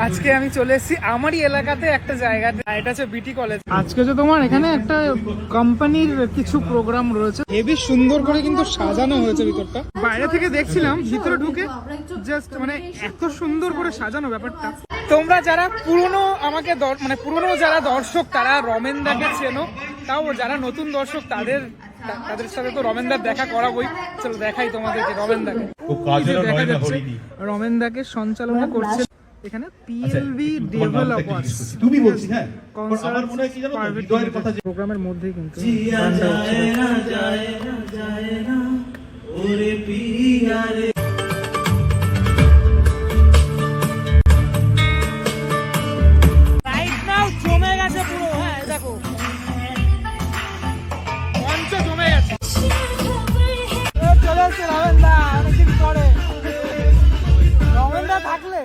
আজকে আমি চলে এসেছি আমারই এলাকাতে একটা জায়গাতে, এটা হচ্ছে বিটি কলেজ। আজকে যে তোমার এখানে একটা কোম্পানির কিছু প্রোগ্রাম রয়েছে, হেবি সুন্দর করে কিন্তু সাজানো হয়েছে ভিতরটা। বাইরে থেকে দেখছিলাম, ভিতরে ঢুকে জাস্ট মানে এত সুন্দর করে সাজানো ব্যাপারটা। তোমরা যারা পুরনো আমাকে মানে পুরনো যারা দর্শক তারা রমেনদাকে চেনো, তাও যারা নতুন দর্শক তাদের সাথে তো রমেনদার দেখা করাবোই। চলো দেখাই তোমাদেরকে রমেনদাকে। দেখা যাচ্ছে রমেনদাকে সঞ্চালনা করছে এখানে পিএলভি ডেভেলপার্স। তুমি বলছি হ্যাঁ, আমার মনে হয় কি জানো বিজয়ের কথা প্রোগ্রামের মধ্যেই কিন্তু গানটা হচ্ছে। রাইট নাও জমে গেছে পুরো। হ্যাঁ দেখো মঞ্চ জমে গেছে। চলে আসছে রমেনদা অনেকদিন পরে। রমেনদা থাকলে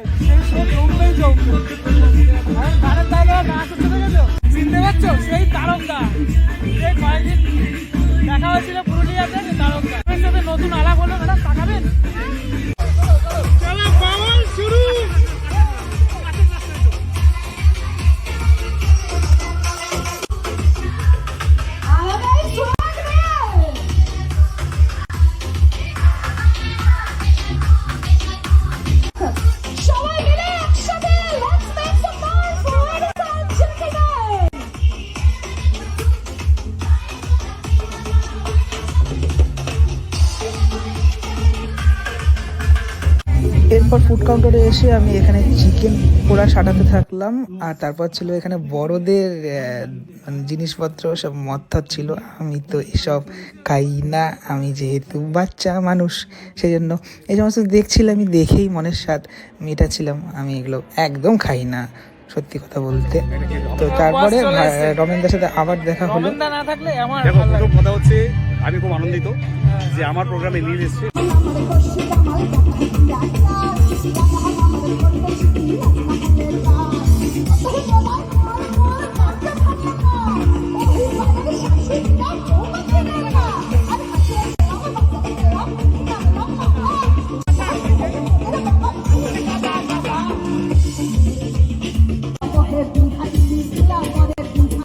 সে জমবেই জমবে। গানের জায়গায় নাচ হচ্ছে, দেখেছো? চিনতে পারছো? সেই তারকদা, সেই কয়েকদিন দেখা হয়েছিল পুরুলিয়াতে। তারকদা এর সাথে নতুন আলাপ হলো। ম্যাডাম তাকাবেন? চলো বাউল শুরু। এরপর ফুড কাউন্টারে এসে আমি এখানে চিকেন পোড়া সাটাতে থাকলাম। আর তারপর ছিল এখানে বড়দের জিনিসপত্র সব মত্থা ছিল। আমি তো এসব খাই না, আমি যেহেতু বাচ্চা মানুষ সেই জন্য এই সমস্ত দেখছিলাম। আমি দেখেই মনের স্বাদ মেটাচ্ছিলাম। আমি এগুলো একদম খাই না সত্যি কথা বলতে। তো তারপরে রমেনদার সাথে আবার দেখা হলো। দেখো প্রথম কথা হচ্ছে আমি খুব আনন্দিত যে আমার প্রোগ্রামে নিয়ে এসেছে।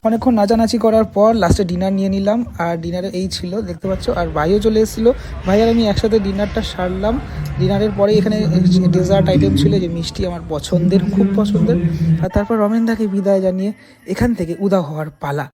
অনেকক্ষণ নাচানাচি করার পর লাস্টে ডিনার নিয়ে নিলাম। আর ডিনারে এই ছিল দেখতে পাচ্ছ। আর ভাইও চলে এসেছিলো। ভাই আর আমি একসাথে ডিনারটা সারলাম। ডিনারের পরে এখানে ডেজার্ট আইটেম ছিল, যে মিষ্টি আমার পছন্দের, খুব পছন্দের। আর তারপর রমেনদাকে বিদায় জানিয়ে এখান থেকে উদা হওয়ার পালা।